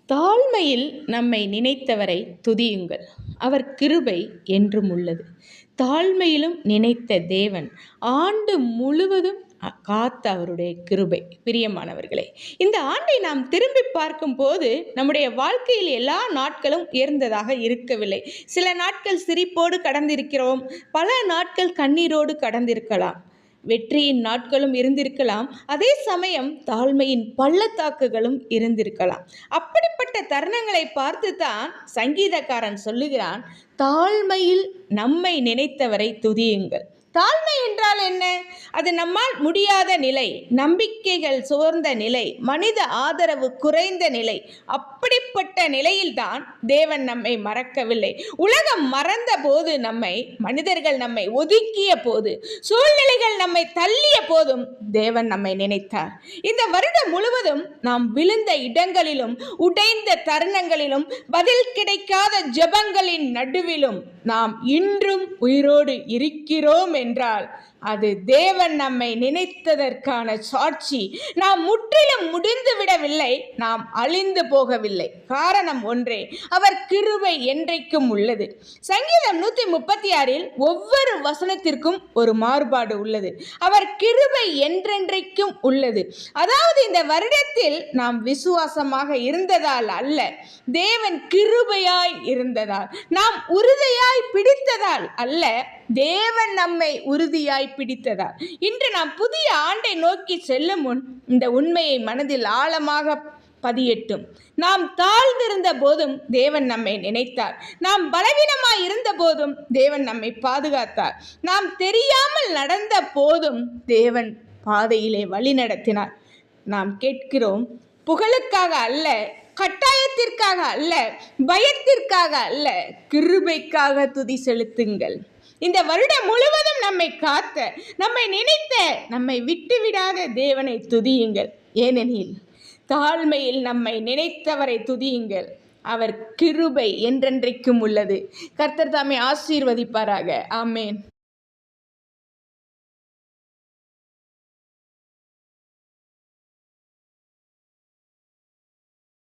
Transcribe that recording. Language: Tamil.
தாழ்மையில் நம்மை நினைத்தவரை துதியுங்கள், அவர் கிருபை என்றும் உள்ளது. தாழ்மையிலும் நினைத்த தேவன் ஆண்டு முழுவதும் காத்த அவருடைய கிருபை. பிரியமானவர்களே, இந்த ஆண்டை நாம் திரும்பி பார்க்கும்போது நம்முடைய வாழ்க்கையில் எல்லா நாட்களும் உயர்ந்ததாக இருக்கவில்லை. சில நாட்கள் சிரிப்போடு கடந்திருக்கிறோம், பல நாட்கள் கண்ணீரோடு கடந்திருக்கலாம். வெற்றியின் நாட்களும் இருந்திருக்கலாம், அதே சமயம் தாழ்மையின் பள்ளத்தாக்குகளும் இருந்திருக்கலாம். அப்படிப்பட்ட தருணங்களை பார்த்து தான் சங்கீதக்காரன் சொல்லுகிறான், தாழ்மையில் நம்மை நினைத்தவரை துதியுங்கள். தாழ்மை என்றால் என்ன? அது நம்மால் முடியாத நிலை, நம்பிக்கைகள் சோர்ந்த நிலை, மனித ஆதரவு குறைந்த நிலை. அப்படிப்பட்ட நிலையில்தான் தேவன் நம்மை மறக்கவில்லை. உலகம் மறந்த போது, மனிதர்கள் நம்மை ஒதுக்கிய போது, சூழ்நிலைகள் நம்மை தள்ளிய போதும் தேவன் நம்மை நினைத்தார். இந்த வருடம் முழுவதும் நாம் விழுந்த இடங்களிலும், உடைந்த தருணங்களிலும், பதில் கிடைக்காத ஜெபங்களின் நடுவிலும் நாம் இன்றும் உயிரோடு இருக்கிறோம் என்றால் அது தேவன் நம்மை நினைத்ததற்கான சாட்சி. நாம் முற்றிலும் முடிந்து விடவில்லை, நாம் அழிந்து போகவில்லை. காரணம் ஒன்றே, அவர் கிருபை என்றைக்கும் உள்ளது. சங்கீதம் 136 ஒவ்வொரு வசனத்திற்கும் ஒரு மாறுபாடு உள்ளது. அவர் கிருபை என்றென்றைக்கும் உள்ளது. அதாவது இந்த வருடத்தில் நாம் விசுவாசமாக இருந்ததால் அல்ல, தேவன் கிருபையாய் இருந்ததால், நாம் உறுதியாய் பிடித்ததால் அல்ல, தேவன் நம்மை உறுதியாய் பிடித்ததால். இன்று நாம் புதிய ஆண்டை நோக்கி செல்லும் முன் இந்த உண்மையை மனதில் ஆழமாக பதியட்டும். நாம் தாழ்ந்திருந்த போதும் தேவன் நம்மை நினைத்தார். நாம் பலவீனமாய் இருந்த போதும் தேவன் நம்மை பாதுகாத்தார். நாம் தெரியாமல் நடந்த போதும் தேவன் பாதையிலே வழி நடத்தினார். நாம் கேட்கிறோம், புகழுக்காக அல்ல, கட்டாயத்திற்காக அல்ல, பயத்திற்காக அல்ல, கிருபைக்காக துதி செலுத்துங்கள். இந்த வருடம் முழுவதும் நம்மை காத்த, நம்மை நினைத்த, நம்மை விட்டுவிடாத தேவனை துதியுங்கள். ஏனெனில் தாழ்மையில் நம்மை நினைத்தவரை துதியுங்கள். அவர் கிருபை என்றென்றைக்கும் உள்ளது. கர்த்தர் தாமே ஆசீர்வதிப்பாராக. ஆமேன்.